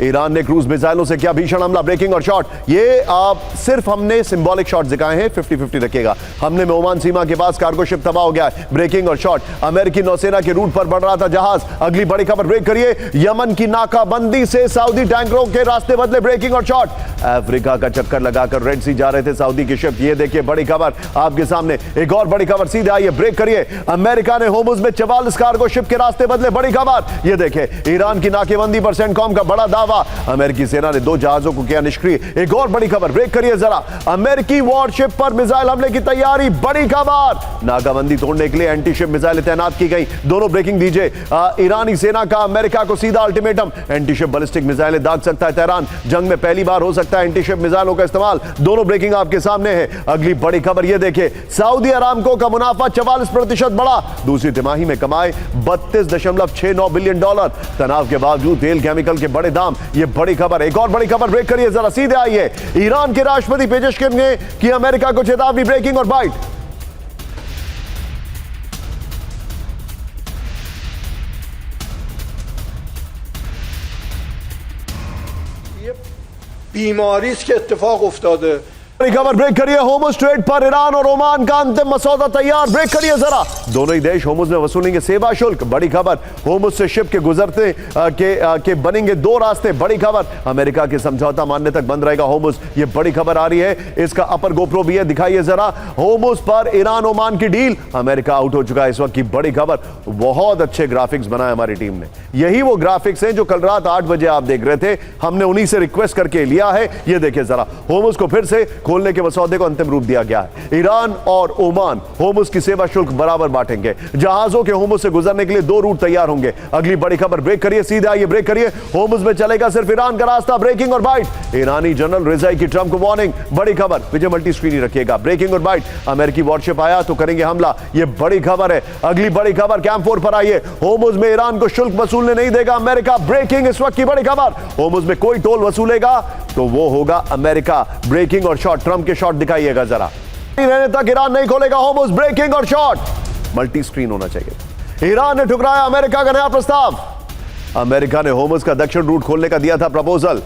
Iran ने cruise मिसाइलों से किया भीषण हमला, ब्रेकिंग और शॉट। ये सिर्फ हमने सिंबॉलिक शॉट दिखाए हैं, 50-50 रखिएगा। हमले में ओमान सीमा के पास कार्गो शिप तबाह हो गया है, ब्रेकिंग और शॉट। अमेरिकी नौसेना के रूट पर बढ़ रहा था जहाज, अगली बड़ी खबर ब्रेक करिए। यमन की नाकाबंदी से सऊदी टैंकरों के रास्ते बदले, ब्रेकिंग और शॉट। अफ्रीका का चक्कर लगाकर रेड सी जा रहे थे सऊदी की शिप, ये देखिए बड़ी खबर आपके सामने। एक और बड़ी खबर सीधे आइए, ब्रेक करिए। अमेरिका ने होर्मुज में 44 कार्गो शिप के रास्ते बदले, बड़ी खबर। ये देखिए ईरान की नाकेबंदी पर सेंटकॉम का बड़ा दावा, अमेरिकी सेना ने 2 जहाजों को किया निष्क्रिय। एक और बड़ी खबर, ब्रेक करिए जरा। अमेरिकी वॉरशिप पर मिसाइल हमले की तैयारी, बड़ी खबर। नाकाबंदी तोड़ने के लिए एंटी शिप मिसाइलें तैनात की गई। दोनों ब्रेकिंग दीजिए। ईरानी सेना का अमेरिका को सीधा अल्टीमेटम, एंटी शिप बैलिस्टिक मिसाइलें दाग सकता है तेहरान, जंग में पहली बार हो सकता है एंटी शिप मिसाइलों का इस्तेमाल। दोनों ब्रेकिंग आपके सामने है। अगली बड़ी खबर ये देखिए, सऊदी अरामको का मुनाफा 44% बढ़ा, दूसरी तिमाही में कमाए $32.69 बिलियन। तनाव के बावजूद तेल केमिकल के बड़े दाम, ये बड़ी खबर। एक और बड़ी खबर, ब्रेक करिए जरा, सीधे आइए। ईरान के राष्ट्रपति पेजेशकिन ने की अमेरिका को चेतावनी, ब्रेकिंग और बाइट। बीमारी के इत्तेफाक उफ्तादे। बड़ी खबर, ब्रेक करिए। होर्मुज स्ट्रेट पर ईरान और ओमान का अंतिम मसौदा तैयार, ब्रेक करिए जरा। दोनों ही देश होर्मुज में वसूलेंगे सेवा शुल्क, बड़ी खबर। होर्मुज से शिप के गुजरते के बनेंगे 2 रास्ते, बड़ी खबर। अमेरिका के समझौता मानने तक बंद रहेगा होर्मुज, ये बड़ी खबर आ रही है। इसका अपर गोप्रो भी है, दिखाइए जरा। होर्मुज पर ईरान ओमान की डील, अमेरिका आउट हो चुका है इस वक्त की बड़ी खबर। बहुत अच्छे ग्राफिक्स बनाए हमारी टीम ने, यही वो ग्राफिक्स हैं जो कल रात 8 बजे आप देख रहे थे, हमने उन्हीं से रिक्वेस्ट करके लिया है। ये देखिए जरा, होर्मुज को फिर से खोलने के मसौदे को अंतिम रूप दिया गया है। ईरान और ओमान होर्मुज की सेवा शुल्क बराबर बांटेंगे। जहाजों के होर्मुज से गुजरने के लिए 2 रूट तैयार होंगे। अगली बड़ी खबर, ब्रेक करिए, सीधे आइए, ब्रेक करिए। होर्मुज में चलेगा सिर्फ ईरान का रास्ता, ब्रेकिंग और बाइट। ईरानी जनरल रिजाई की ट्रंप को वार्निंग, बड़ी खबर। विजय मल्टी स्क्रीन ही रखिएगा, ब्रेकिंग और बाइट। अमेरिकी वॉरशिप आया तो करेंगे हमला, ये बड़ी खबर है। अगली बड़ी खबर, कैंप 4 पर आइए। होर्मुज में ईरान को शुल्क वसूलने नहीं देगा अमेरिका, ब्रेकिंग इस वक्त की बड़ी खबर। होर्मुज में कोई टोल वसूलेगा तो वो होगा अमेरिका, ब्रेकिंग और शॉट। ट्रंप के शॉट दिखाइएगा जरा। रहने तक ईरान नहीं खोलेगा होर्मुज, ब्रेकिंग और शॉट। मल्टी स्क्रीन होना चाहिए। ईरान ने ठुकराया अमेरिका का नया प्रस्ताव। अमेरिका ने होर्मुज का दक्षिण रूट खोलने का दिया था प्रपोजल।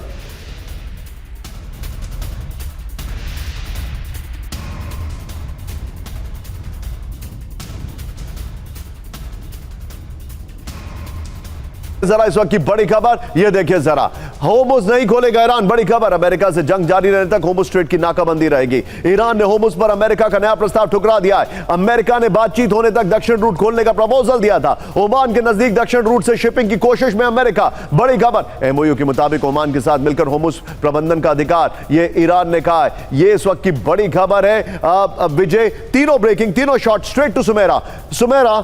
जरा इस वक्त की बड़ी खबर, ये देखिए जरा। होर्मुज नहीं खोलेगा ईरान, बड़ी खबर। अमेरिका से जंग जारी रहने तक होर्मुज स्ट्रेट की नाकाबंदी रहेगी। ईरान ने होर्मुज पर अमेरिका का नया प्रस्ताव ठुकरा दिया है। अमेरिका ने बातचीत होने तक दक्षिण रूट खोलने का प्रपोजल दिया था। ओमान के नजदीक दक्षिण रूट से शिपिंग की कोशिश में अमेरिका, बड़ी खबर। एमओयू के मुताबिक ओमान के साथ मिलकर होर्मुज प्रबंधन का अधिकार ये ईरान ने कहा है। ये इस वक्त की बड़ी खबर है। विजय, तीनों ब्रेकिंग, तीनों shot straight to Sumera. Sumera,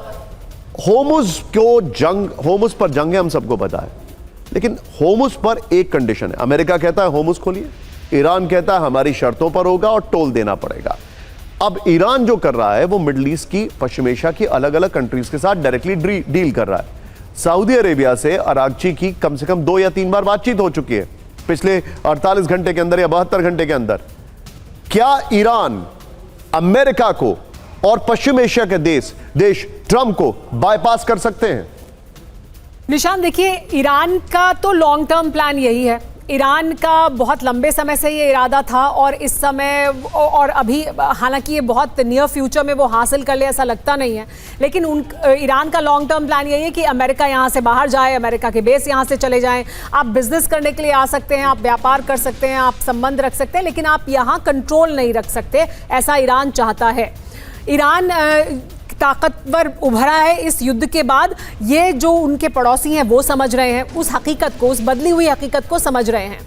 Hormuz पर जंग है, हम सबको पता है, लेकिन होर्मुज पर एक कंडीशन है। अमेरिका कहता है होर्मुज खोलिए, ईरान कहता है हमारी शर्तों पर होगा और टोल देना पड़ेगा। अब ईरान जो कर रहा है वो मिडिल ईस्ट की, पश्चिम एशिया की अलग अलग कंट्रीज के साथ डायरेक्टली डील कर रहा है। सऊदी अरेबिया से अरागची की कम से कम 2 या 3 बार बातचीत हो चुकी है पिछले 48 घंटे के अंदर या 72 घंटे के अंदर। क्या ईरान अमेरिका को और पश्चिम एशिया के देश ट्रंप को बाईपास कर सकते हैं? निशान, देखिए, ईरान का तो लॉन्ग टर्म प्लान यही है। ईरान का बहुत लंबे समय से ये इरादा था और इस समय और अभी, हालांकि ये बहुत नियर फ्यूचर में वो हासिल कर ले ऐसा लगता नहीं है, लेकिन ईरान का लॉन्ग टर्म प्लान यही है कि अमेरिका यहाँ से बाहर जाए, अमेरिका के बेस यहाँ से चले जाएं। आप बिजनेस करने के लिए आ सकते हैं, आप व्यापार कर सकते हैं, आप संबंध रख सकते हैं, लेकिन आप यहाँ कंट्रोल नहीं रख सकते, ऐसा ईरान चाहता है। ईरान ताकतवर उभरा है इस युद्ध के बाद, ये जो उनके पड़ोसी हैं वो समझ रहे हैं उस हकीकत को, उस बदली हुई हकीकत को समझ रहे हैं।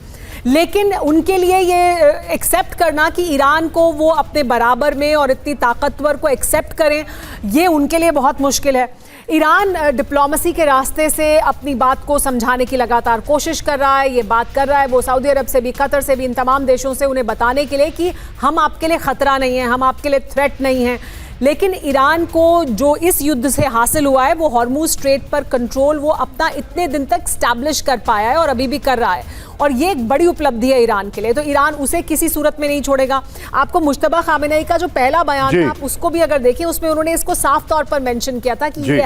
लेकिन उनके लिए ये एक्सेप्ट करना कि ईरान को वो अपने बराबर में और इतनी ताकतवर को एक्सेप्ट करें, ये उनके लिए बहुत मुश्किल है। ईरान डिप्लोमेसी के रास्ते से अपनी बात को समझाने की लगातार कोशिश कर रहा है, ये बात कर रहा है वो सऊदी अरब से भी, कतर से भी, इन तमाम देशों से, उन्हें बताने के लिए कि हम आपके लिए ख़तरा नहीं है, हम आपके लिए थ्रेट नहीं हैं। लेकिन ईरान को जो इस युद्ध से हासिल हुआ है वो हॉर्मुज स्ट्रेट पर कंट्रोल वो अपना इतने दिन तक स्टैब्लिश कर पाया है और अभी भी कर रहा है, और ये एक बड़ी उपलब्धि है ईरान के लिए। तो ईरान उसे किसी सूरत में नहीं छोड़ेगा। आपको मुश्तबा खामेनेई का जो पहला बयान था, आप उसको भी अगर देखें, उसमें उन्होंने इसको साफ तौर पर मेंशन किया था कि ये